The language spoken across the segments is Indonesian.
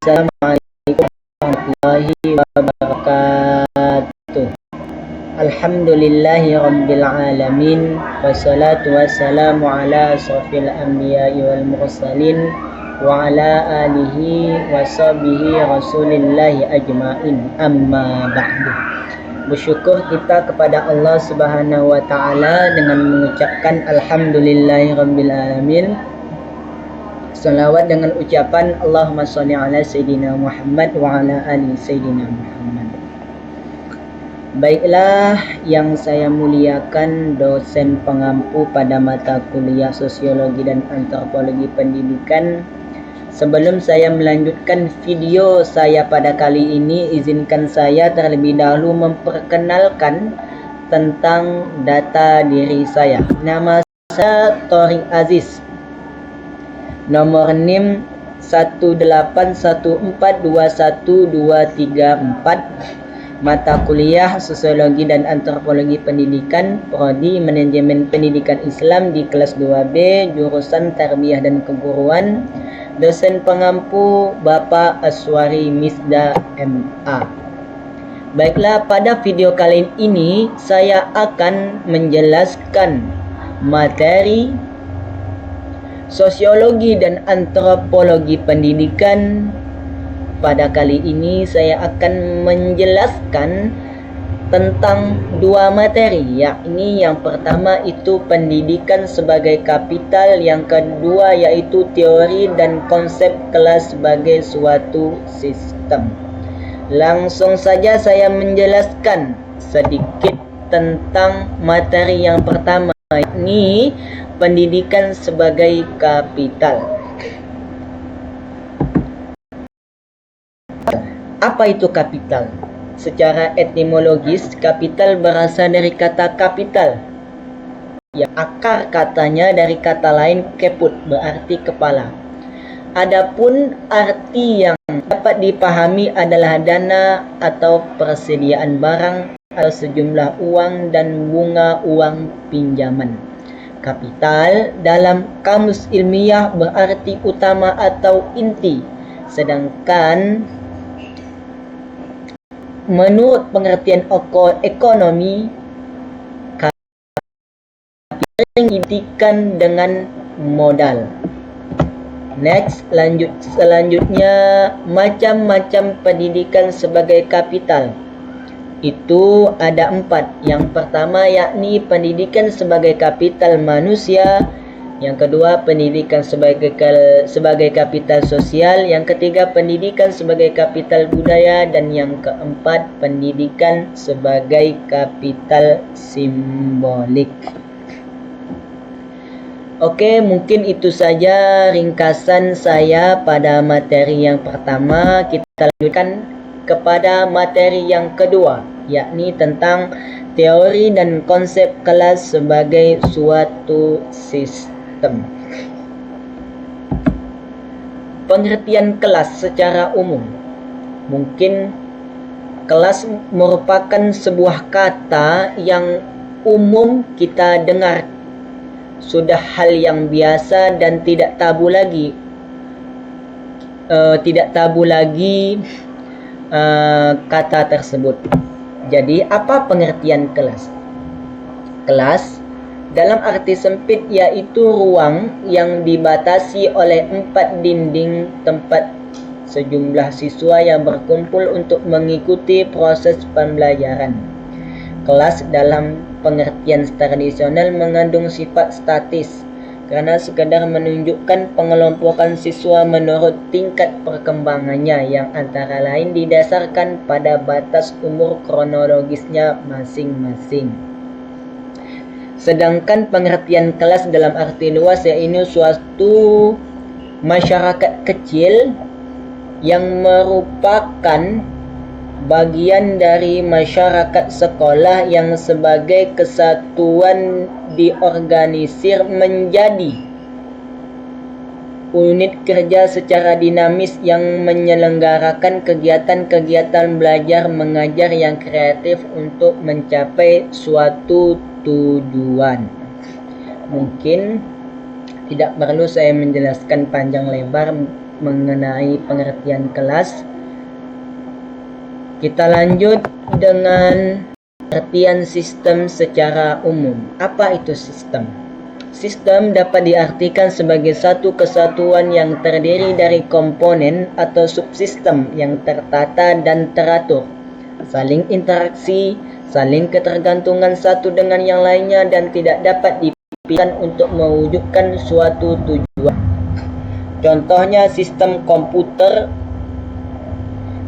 Assalamualaikum warahmatullahi wabarakatuh. Alhamdulillahi rabbil alamin. Wassalatu wassalamu ala asrafil anbiya'i wal mursalin wa ala alihi wa sahbihi rasulillahi ajma'in. Amma ba'du. Bersyukur kita kepada Allah Subhanahu wa taala dengan mengucapkan alhamdulillahi rabbil alamin. Salawat dengan ucapan Allahumma sholli ala Sayyidina Muhammad wa ala ali Sayyidina Muhammad. Baiklah, yang saya muliakan dosen pengampu pada mata kuliah Sosiologi dan Antropologi Pendidikan. Sebelum saya melanjutkan video saya pada kali ini, izinkan saya terlebih dahulu memperkenalkan tentang data diri saya. Nama saya Thorik Aziz. Nomor NIM 181421234. Mata kuliah Sosiologi dan Antropologi Pendidikan, Prodi Manajemen Pendidikan Islam di kelas 2B, jurusan Tarbiyah dan Keguruan. Dosen pengampu Bapak Aswari Misda MA. Baiklah, pada video kali ini saya akan menjelaskan materi Sosiologi dan Antropologi Pendidikan. Pada kali ini saya akan menjelaskan tentang dua materi, yakni yang pertama itu pendidikan sebagai kapital, yang kedua yaitu teori dan konsep kelas sebagai suatu sistem. Langsung saja saya menjelaskan sedikit tentang materi yang pertama, yakni pendidikan sebagai kapital. Apa itu kapital? Secara etimologis, kapital berasal dari kata kapital, yang akar katanya dari kata lain keput, berarti kepala. Adapun arti yang dapat dipahami adalah dana atau persediaan barang atau sejumlah uang dan bunga uang pinjaman. Kapital dalam kamus ilmiah berarti utama atau inti, sedangkan menurut pengertian ekonomi, kapital diidentikan dengan modal. Selanjutnya macam-macam pendidikan sebagai kapital. Itu ada 4. Yang pertama yakni pendidikan sebagai kapital manusia, yang kedua pendidikan sebagai kapital sosial, yang ketiga pendidikan sebagai kapital budaya, dan yang keempat pendidikan sebagai kapital simbolik. Oke, mungkin itu saja ringkasan saya pada materi yang pertama. Kita lanjutkan kepada materi yang kedua, yakni tentang teori dan konsep kelas sebagai suatu sistem. Pengertian kelas secara umum. Mungkin kelas merupakan sebuah kata yang umum kita dengar, sudah hal yang biasa dan tidak tabu lagi. Kata tersebut. Jadi, apa pengertian kelas? Kelas dalam arti sempit yaitu ruang yang dibatasi oleh 4 dinding tempat sejumlah siswa yang berkumpul untuk mengikuti proses pembelajaran. Kelas dalam pengertian tradisional mengandung sifat statis karena sekadar menunjukkan pengelompokan siswa menurut tingkat perkembangannya yang antara lain didasarkan pada batas umur kronologisnya masing-masing. Sedangkan pengertian kelas dalam arti luas yaitu suatu masyarakat kecil yang merupakan bagian dari masyarakat sekolah yang sebagai kesatuan diorganisir menjadi unit kerja secara dinamis yang menyelenggarakan kegiatan-kegiatan belajar mengajar yang kreatif untuk mencapai suatu tujuan. Mungkin tidak perlu saya menjelaskan panjang lebar mengenai pengertian kelas. Kita lanjut dengan pengertian sistem secara umum. Apa itu sistem? Sistem dapat diartikan sebagai satu kesatuan yang terdiri dari komponen atau subsistem yang tertata dan teratur, saling interaksi, saling ketergantungan satu dengan yang lainnya, dan tidak dapat dipisahkan untuk mewujudkan suatu tujuan. Contohnya, sistem komputer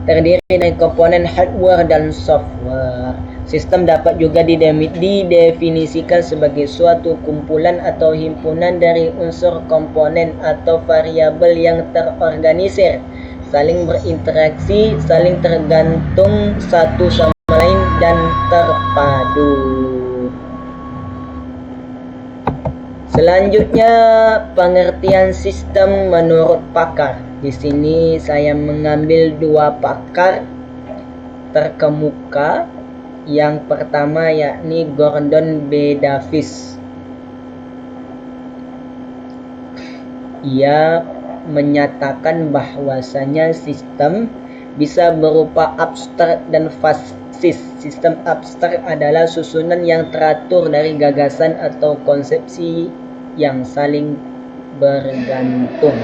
terdiri dari komponen hardware dan software. Sistem dapat juga didefinisikan sebagai suatu kumpulan atau himpunan dari unsur, komponen, atau variabel yang terorganisir, saling berinteraksi, saling tergantung satu sama lain, dan terpadu. Selanjutnya, pengertian sistem menurut pakar. Di sini saya mengambil dua pakar terkemuka. Yang pertama yakni Gordon B. Davis. Ia menyatakan bahwasanya sistem bisa berupa abstrak dan fasis. Sistem abstrak adalah susunan yang teratur dari gagasan atau konsepsi yang saling bergantung.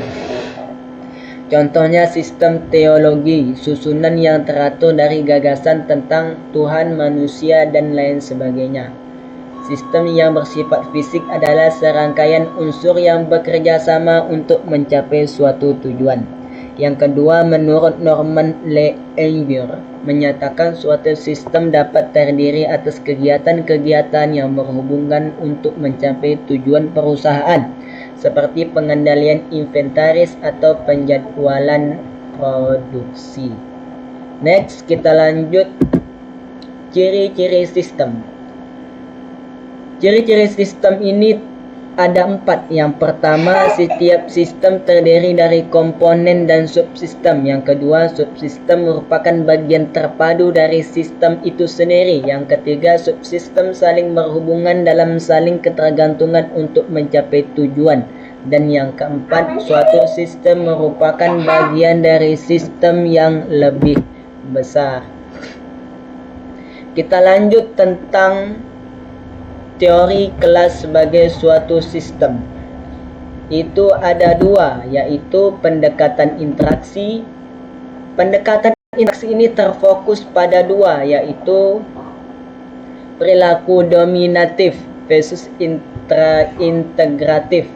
Contohnya sistem teologi, susunan yang teratur dari gagasan tentang Tuhan, manusia, dan lain sebagainya. Sistem yang bersifat fisik adalah serangkaian unsur yang bekerja sama untuk mencapai suatu tujuan. Yang kedua, menurut Norman Lejeune, menyatakan suatu sistem dapat terdiri atas kegiatan-kegiatan yang berhubungan untuk mencapai tujuan perusahaan, seperti pengendalian inventaris atau penjadwalan produksi. Next, kita lanjut ciri-ciri sistem. Ciri-ciri sistem ini ada 4. Yang pertama, setiap sistem terdiri dari komponen dan subsistem. Yang kedua, subsistem merupakan bagian terpadu dari sistem itu sendiri. Yang ketiga, subsistem saling berhubungan dalam saling ketergantungan untuk mencapai tujuan. Dan yang keempat, suatu sistem merupakan bagian dari sistem yang lebih besar. Kita lanjut tentang teori kelas sebagai suatu sistem. Itu ada 2, yaitu pendekatan interaksi. Pendekatan interaksi ini terfokus pada 2, yaitu perilaku dominatif versus integratif.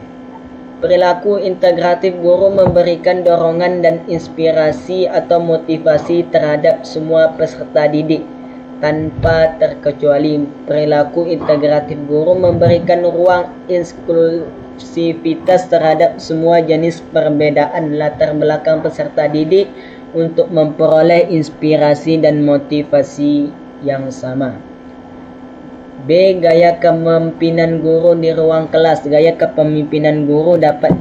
Perilaku integratif, guru memberikan dorongan dan inspirasi atau motivasi terhadap semua peserta didik tanpa terkecuali. Perilaku integratif, guru memberikan ruang inklusivitas terhadap semua jenis perbedaan latar belakang peserta didik untuk memperoleh inspirasi dan motivasi yang sama. B. Gaya kepemimpinan guru di ruang kelas. Gaya kepemimpinan guru dapat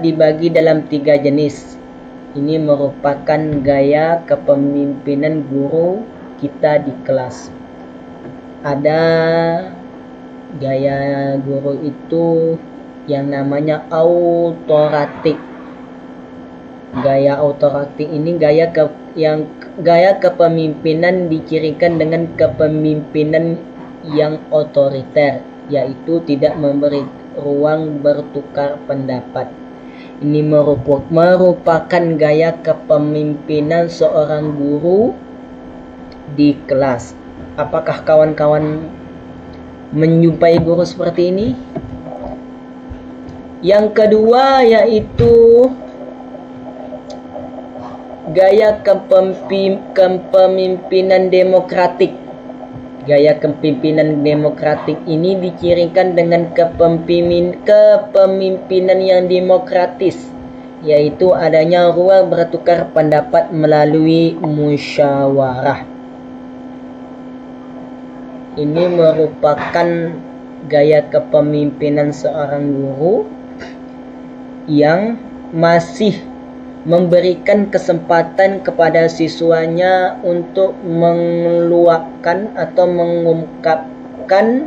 dibagi dalam 3 jenis. Ini merupakan gaya kepemimpinan guru kita di kelas. Ada gaya guru itu yang namanya autoratik. Gaya autoratik ini gaya kepemimpinan dicirikan dengan kepemimpinan yang otoriter, yaitu tidak memberi ruang bertukar pendapat. Ini merupakan gaya kepemimpinan seorang guru di kelas. Apakah kawan-kawan menjumpai guru seperti ini? Yang kedua yaitu gaya kepemimpinan demokratik. Gaya kepemimpinan demokratik ini dicirikan dengan kepemimpinan yang demokratis, yaitu adanya ruang bertukar pendapat melalui musyawarah. Ini merupakan gaya kepemimpinan seorang guru yang masih memberikan kesempatan kepada siswanya untuk mengeluarkan atau mengungkapkan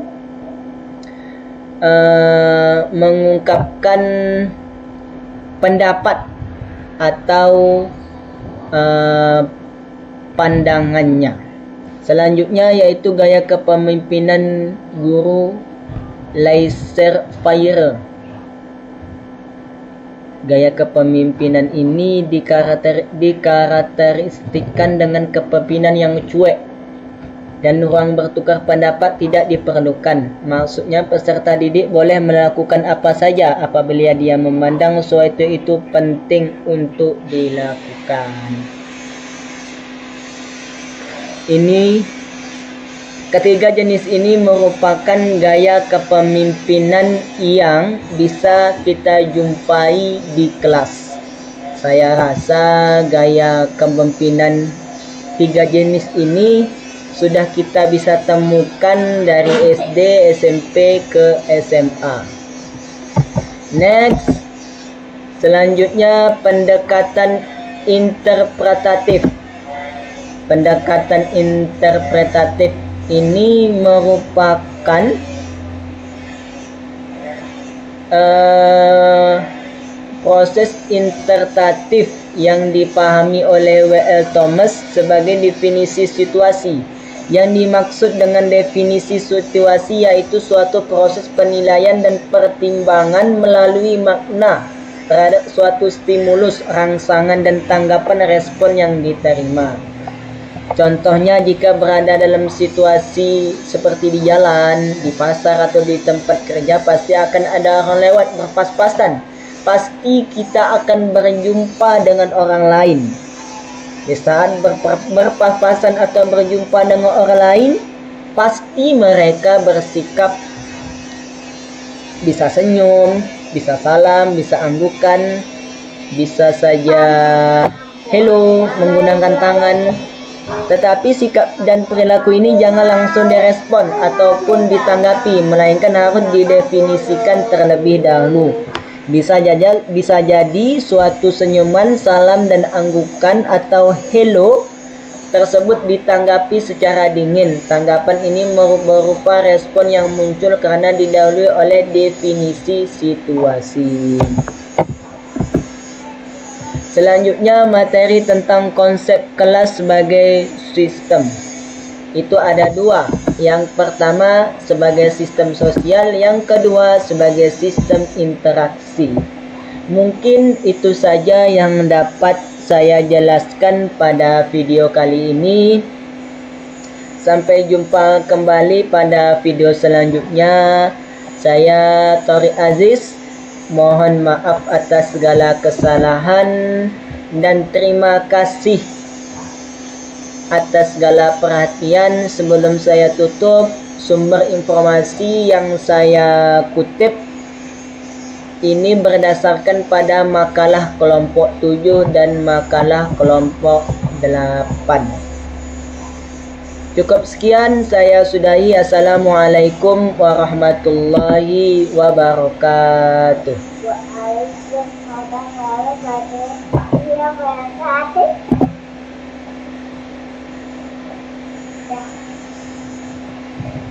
mengungkapkan pendapat atau pandangannya. Selanjutnya yaitu gaya kepemimpinan guru laissez-faire. Gaya kepemimpinan ini dikarakteristikkan dengan kepemimpinan yang cuek dan ruang bertukar pendapat tidak diperlukan. Maksudnya peserta didik boleh melakukan apa saja apabila dia memandang sesuatu itu penting untuk dilakukan. Ketiga jenis ini merupakan gaya kepemimpinan yang bisa kita jumpai di kelas. Saya rasa gaya kepemimpinan tiga jenis ini sudah kita bisa temukan dari SD, SMP ke SMA. Next, selanjutnya pendekatan interpretatif. Pendekatan interpretatif ini merupakan proses interpretatif yang dipahami oleh W.L. Thomas sebagai definisi situasi. Yang dimaksud dengan definisi situasi yaitu suatu proses penilaian dan pertimbangan melalui makna terhadap suatu stimulus, rangsangan, dan tanggapan respon yang diterima. Contohnya, jika berada dalam situasi seperti di jalan, di pasar, atau di tempat kerja, pasti akan ada orang lewat berpas-pasan. Pasti kita akan berjumpa dengan orang lain. Di saat berpas-pasan atau berjumpa dengan orang lain, pasti mereka bersikap bisa senyum, bisa salam, bisa anggukan, bisa saja hello, menggunakan tangan. Tetapi sikap dan perilaku ini jangan langsung direspon ataupun ditanggapi, melainkan harus didefinisikan terlebih dahulu. Bisa jadi suatu senyuman, salam, dan anggukan atau hello tersebut ditanggapi secara dingin. Tanggapan ini berupa respon yang muncul karena didahului oleh definisi situasi. Selanjutnya, materi tentang konsep kelas sebagai sistem. Itu ada dua. Yang pertama sebagai sistem sosial, yang kedua sebagai sistem interaksi. Mungkin itu saja yang dapat saya jelaskan pada video kali ini. Sampai jumpa kembali pada video selanjutnya. Saya Thoriq Aziz. Mohon maaf atas segala kesalahan dan terima kasih atas segala perhatian. Sebelum saya tutup, sumber informasi yang saya kutip ini berdasarkan pada makalah kelompok 7 dan makalah kelompok 8. Cukup sekian, saya sudahi. Assalamualaikum warahmatullahi wabarakatuh. Waalaikumsalam warahmatullahi wabarakatuh.